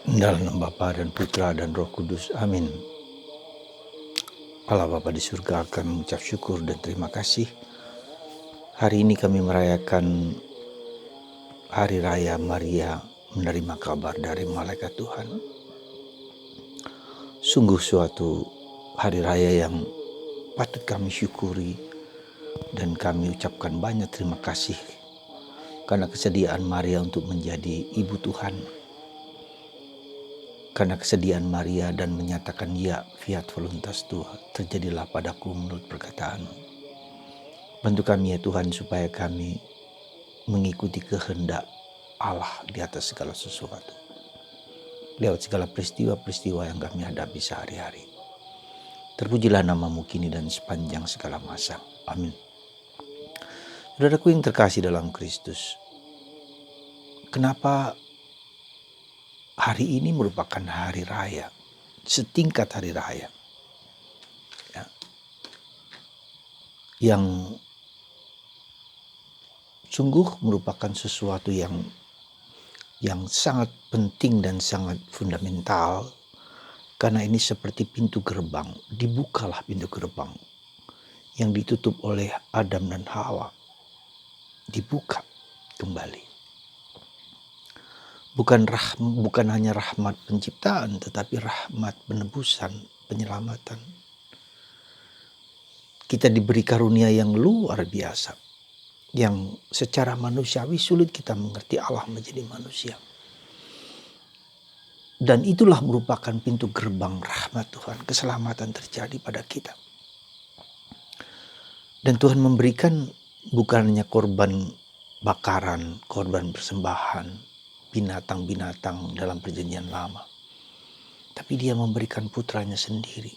Dalam nama Bapa dan Putra dan Roh Kudus. Amin. Allah Bapa di surga akan mengucap syukur dan terima kasih. Hari ini kami merayakan Hari Raya Maria menerima kabar dari malaikat Tuhan. Sungguh suatu hari raya yang patut kami syukuri dan kami ucapkan banyak terima kasih karena kesediaan Maria untuk menjadi ibu Tuhan. Karena kesediaan Maria dan menyatakan ya, fiat voluntas Tuhan, terjadilah padaku menurut perkataan. Bantu kami ya Tuhan supaya kami mengikuti kehendak Allah di atas segala sesuatu. Lewat segala peristiwa-peristiwa yang kami hadapi sehari-hari. Terpujilah namamu kini dan sepanjang segala masa. Amin. Saudaraku yang terkasih dalam Kristus, kenapa hari ini merupakan hari raya, setingkat hari raya, ya, yang sungguh merupakan sesuatu yang sangat penting dan sangat fundamental, karena ini seperti pintu gerbang. Dibukalah pintu gerbang yang ditutup oleh Adam dan Hawa, dibuka kembali. Bukan hanya rahmat penciptaan, tetapi rahmat penebusan, penyelamatan. Kita diberi karunia yang luar biasa, yang secara manusiawi sulit kita mengerti Allah menjadi manusia. Dan itulah merupakan pintu gerbang rahmat Tuhan, keselamatan terjadi pada kita. Dan Tuhan memberikan bukan hanya korban bakaran, korban persembahan, binatang-binatang dalam perjanjian lama, tapi Dia memberikan putranya sendiri.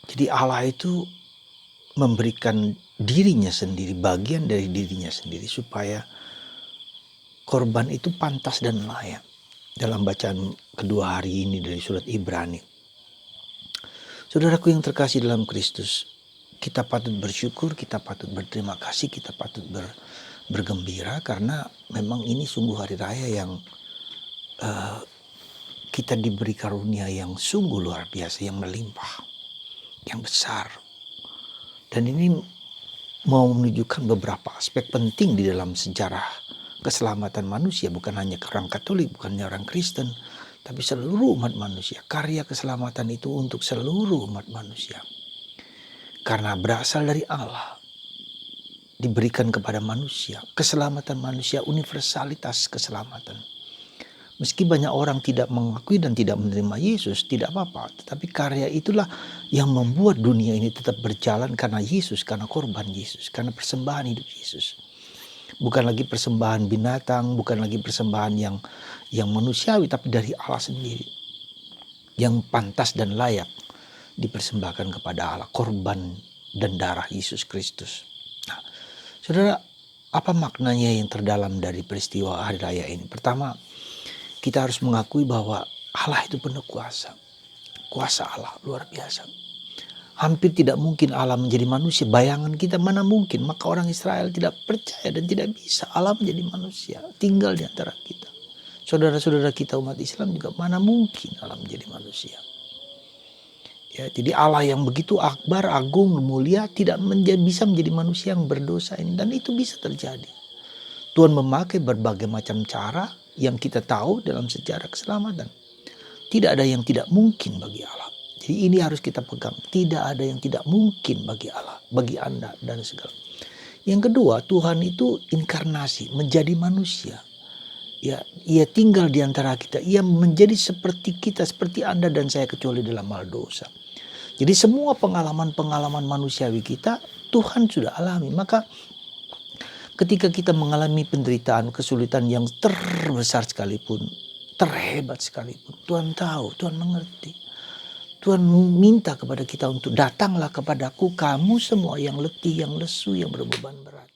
Jadi Allah itu memberikan dirinya sendiri, bagian dari dirinya sendiri, supaya korban itu pantas dan layak. Dalam bacaan kedua hari ini dari surat Ibrani, saudaraku yang terkasih dalam Kristus, kita patut bersyukur, kita patut berterima kasih, kita patut bergembira, karena memang ini sungguh hari raya yang kita diberi karunia yang sungguh luar biasa, yang melimpah, yang besar. Dan ini mau menunjukkan beberapa aspek penting di dalam sejarah keselamatan manusia, bukan hanya orang Katolik, bukan hanya orang Kristen, tapi seluruh umat manusia. Karya keselamatan itu untuk seluruh umat manusia, karena berasal dari Allah, diberikan kepada manusia. Keselamatan manusia, universalitas keselamatan. Meski banyak orang tidak mengakui dan tidak menerima Yesus, tidak apa-apa. Tetapi karya itulah yang membuat dunia ini tetap berjalan, karena Yesus, karena korban Yesus, karena persembahan hidup Yesus. Bukan lagi persembahan binatang, bukan lagi persembahan yang manusiawi, tapi dari Allah sendiri, yang pantas dan layak dipersembahkan kepada Allah, korban dan darah Yesus Kristus. Nah, saudara, apa maknanya yang terdalam dari peristiwa hari raya ini? Pertama, kita harus mengakui bahwa Allah itu penuh kuasa. Kuasa Allah luar biasa. Hampir tidak mungkin Allah menjadi manusia. Bayangan kita mana mungkin. Maka orang Israel tidak percaya dan tidak bisa Allah menjadi manusia, tinggal di antara kita. Saudara-saudara kita umat Islam juga mana mungkin Allah menjadi manusia. Ya, jadi Allah yang begitu akbar, agung, mulia tidak bisa menjadi manusia yang berdosa ini. Dan itu bisa terjadi. Tuhan memakai berbagai macam cara yang kita tahu dalam sejarah keselamatan. Tidak ada yang tidak mungkin bagi Allah. Jadi ini harus kita pegang. Tidak ada yang tidak mungkin bagi Allah, bagi Anda dan segala. Yang kedua, Tuhan itu inkarnasi, menjadi manusia. Ya, Ia tinggal di antara kita. Ia menjadi seperti kita, seperti Anda dan saya, kecuali dalam hal dosa. Jadi semua pengalaman-pengalaman manusiawi kita, Tuhan sudah alami. Maka ketika kita mengalami penderitaan, kesulitan yang terbesar sekalipun, terhebat sekalipun, Tuhan tahu, Tuhan mengerti. Tuhan minta kepada kita untuk datanglah kepadaku kamu semua yang letih, yang lesu, yang berbeban berat.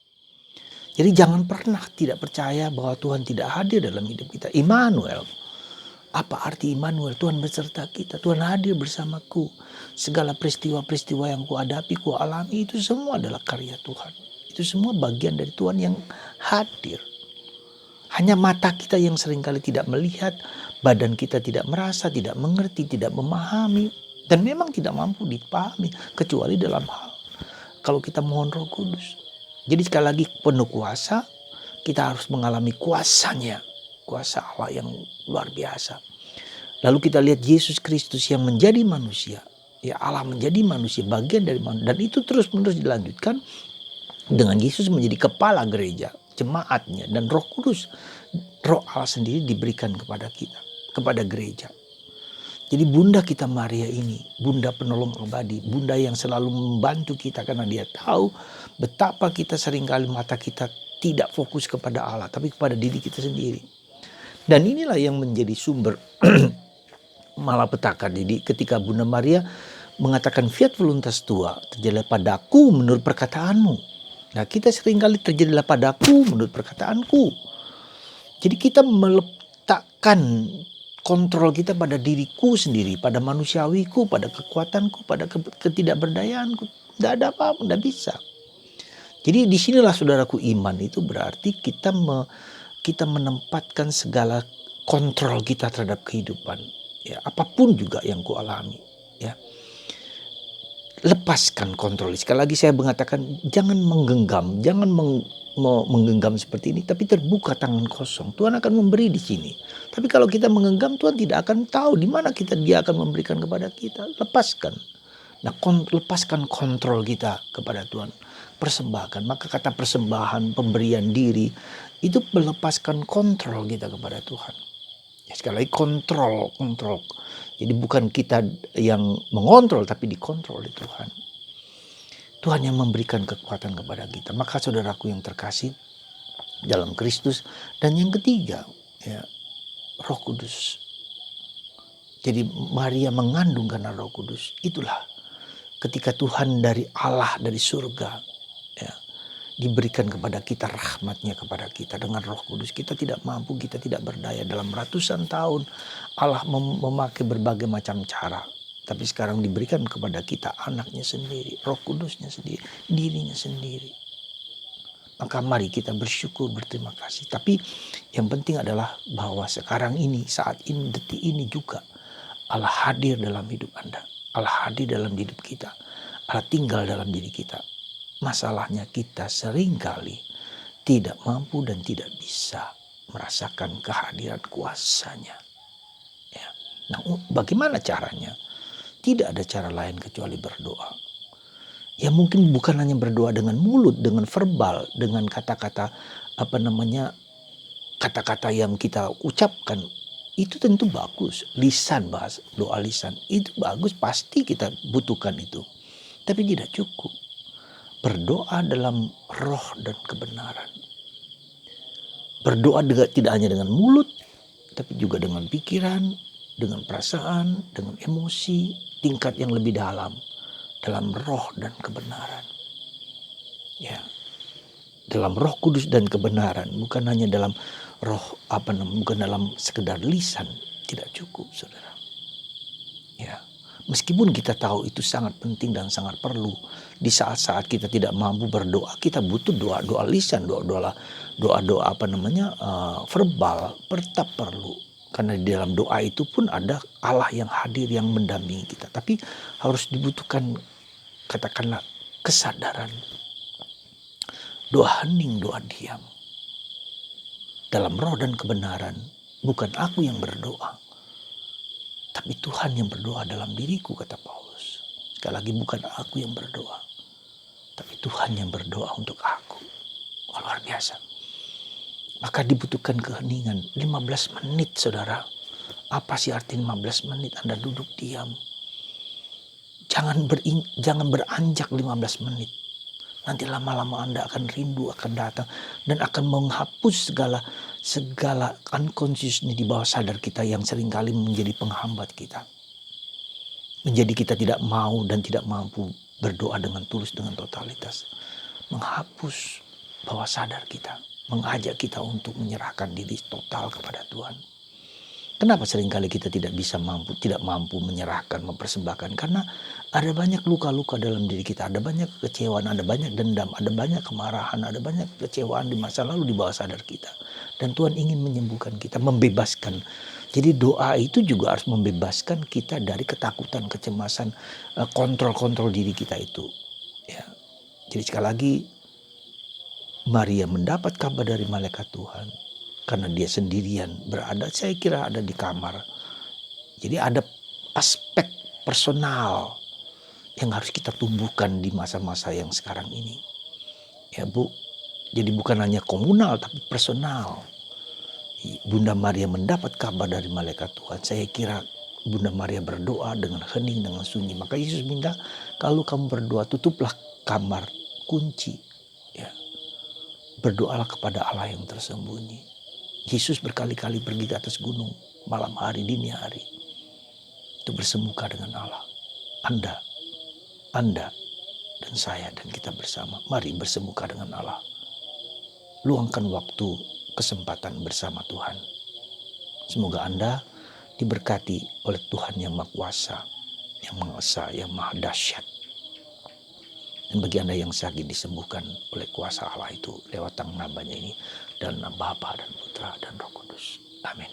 Jadi jangan pernah tidak percaya bahwa Tuhan tidak hadir dalam hidup kita. Immanuel. Apa arti Immanuel? Tuhan beserta kita. Tuhan hadir bersamaku. Segala peristiwa-peristiwa yang kuhadapi, kualami, itu semua adalah karya Tuhan. Itu semua bagian dari Tuhan yang hadir. Hanya mata kita yang seringkali tidak melihat, badan kita tidak merasa, tidak mengerti, tidak memahami, dan memang tidak mampu dipahami kecuali dalam hal kalau kita mohon Roh Kudus. Jadi sekali lagi penuh kuasa, kita harus mengalami kuasanya, kuasa Allah yang luar biasa. Lalu kita lihat Yesus Kristus yang menjadi manusia, ya Allah menjadi manusia, bagian dari manusia, dan itu terus-menerus dilanjutkan dengan Yesus menjadi kepala gereja, jemaatnya, dan Roh Kudus, Roh Allah sendiri diberikan kepada kita, kepada gereja. Jadi bunda kita Maria ini, bunda penolong abadi, bunda yang selalu membantu kita karena dia tahu betapa kita seringkali mata kita tidak fokus kepada Allah, tapi kepada diri kita sendiri. Dan inilah yang menjadi sumber malapetaka. Jadi ketika Bunda Maria mengatakan fiat voluntas tua, terjadilah padaku menurut perkataanmu. Nah, kita seringkali terjadilah padaku menurut perkataanku. Jadi kita meletakkan kontrol kita pada diriku sendiri, pada manusiawiku, pada kekuatanku, pada ketidakberdayaanku. Tidak ada apa-apa, tidak bisa. Jadi disinilah saudaraku, iman itu berarti kita menempatkan segala kontrol kita terhadap kehidupan. Ya, apapun juga yang ku alami, ya. Lepaskan kontrol. Sekali lagi saya mengatakan jangan menggenggam, jangan menggenggam seperti ini, tapi terbuka tangan kosong. Tuhan akan memberi di sini. Tapi kalau kita menggenggam, Tuhan tidak akan tahu di mana dia akan memberikan kepada kita. Lepaskan. Nah, lepaskan kontrol kita kepada Tuhan. Persembahkan. Maka kata persembahan, pemberian diri, itu melepaskan kontrol kita kepada Tuhan. Ya, sekali lagi kontrol. Jadi bukan kita yang mengontrol, tapi dikontrol oleh Tuhan. Tuhan yang memberikan kekuatan kepada kita. Maka saudaraku yang terkasih dalam Kristus. Dan yang ketiga, ya, Roh Kudus. Jadi Maria mengandung karena Roh Kudus. Itulah ketika Tuhan dari Allah, dari surga, ya, diberikan kepada kita rahmatnya kepada kita dengan Roh Kudus. Kita tidak mampu, kita tidak berdaya. Dalam ratusan tahun Allah memakai berbagai macam cara. Tapi sekarang diberikan kepada kita anaknya sendiri, Roh Kudusnya sendiri, dirinya sendiri. Maka mari kita bersyukur, berterima kasih. Tapi yang penting adalah bahwa sekarang ini, saat ini, detik ini juga Allah hadir dalam hidup Anda. Allah hadir dalam hidup kita. Allah tinggal dalam diri kita. Masalahnya kita seringkali tidak mampu dan tidak bisa merasakan kehadiran kuasanya. Ya. Nah, bagaimana caranya? Tidak ada cara lain kecuali berdoa. Ya mungkin bukan hanya berdoa dengan mulut, dengan verbal, dengan kata-kata kata-kata yang kita ucapkan. Itu tentu bagus. Lisan, bahasa doa lisan itu bagus, pasti kita butuhkan itu. Tapi tidak cukup. Berdoa dalam roh dan kebenaran. Berdoa tidak hanya dengan mulut, tapi juga dengan pikiran, dengan perasaan, dengan emosi, tingkat yang lebih dalam roh dan kebenaran. Ya. Dalam Roh Kudus dan kebenaran, bukan hanya dalam roh bukan dalam sekedar lisan, tidak cukup, Saudara. Ya. Meskipun kita tahu itu sangat penting dan sangat perlu. Di saat-saat kita tidak mampu berdoa, kita butuh doa-doa lisan, doa-doa verbal, tetap perlu. Karena di dalam doa itu pun ada Allah yang hadir, yang mendampingi kita. Tapi harus dibutuhkan, katakanlah, kesadaran. Doa hening, doa diam. Dalam roh dan kebenaran, bukan aku yang berdoa, tapi Tuhan yang berdoa dalam diriku, kata Paulus. Sekali lagi, bukan aku yang berdoa, tapi Tuhan yang berdoa untuk aku. Oh, luar biasa. Maka dibutuhkan keheningan 15 menit, saudara. Apa sih arti 15 menit Anda duduk diam? Jangan beranjak 15 menit. Nanti lama-lama Anda akan rindu, akan datang. Dan akan menghapus segala unconscious di bawah sadar kita yang seringkali menjadi penghambat kita. Menjadi kita tidak mau dan tidak mampu berdoa dengan tulus, dengan totalitas. Menghapus bawah sadar kita. Mengajak kita untuk menyerahkan diri total kepada Tuhan. Kenapa seringkali kita tidak mampu menyerahkan, mempersembahkan? Karena ada banyak luka-luka dalam diri kita, ada banyak kekecewaan, ada banyak dendam, ada banyak kemarahan, ada banyak kekecewaan di masa lalu di bawah sadar kita. Dan Tuhan ingin menyembuhkan kita, membebaskan. Jadi doa itu juga harus membebaskan kita dari ketakutan, kecemasan, kontrol-kontrol diri kita itu. Ya. Jadi sekali lagi, Maria mendapat kabar dari malaikat Tuhan. Karena dia sendirian berada, saya kira ada di kamar. Jadi ada aspek personal yang harus kita tumbuhkan di masa-masa yang sekarang ini. Ya Bu, jadi bukan hanya komunal tapi personal. Bunda Maria mendapat kabar dari malaikat Tuhan. Saya kira Bunda Maria berdoa dengan hening, dengan sunyi. Maka Yesus minta, kalau kamu berdoa, tutuplah kamar, kunci. Ya. Berdoalah kepada Allah yang tersembunyi. Yesus berkali-kali pergi ke atas gunung, malam hari, dini hari. Itu bersemuka dengan Allah. Anda, dan saya, dan kita bersama. Mari bersemuka dengan Allah. Luangkan waktu, kesempatan bersama Tuhan. Semoga Anda diberkati oleh Tuhan yang Maha Kuasa, yang Maha Esa, yang Maha Dahsyat. Dan bagi Anda yang sakit disembuhkan oleh kuasa Allah itu lewat tangan Nabanya ini, dan Bapa dan Putra dan Roh Kudus. Amin.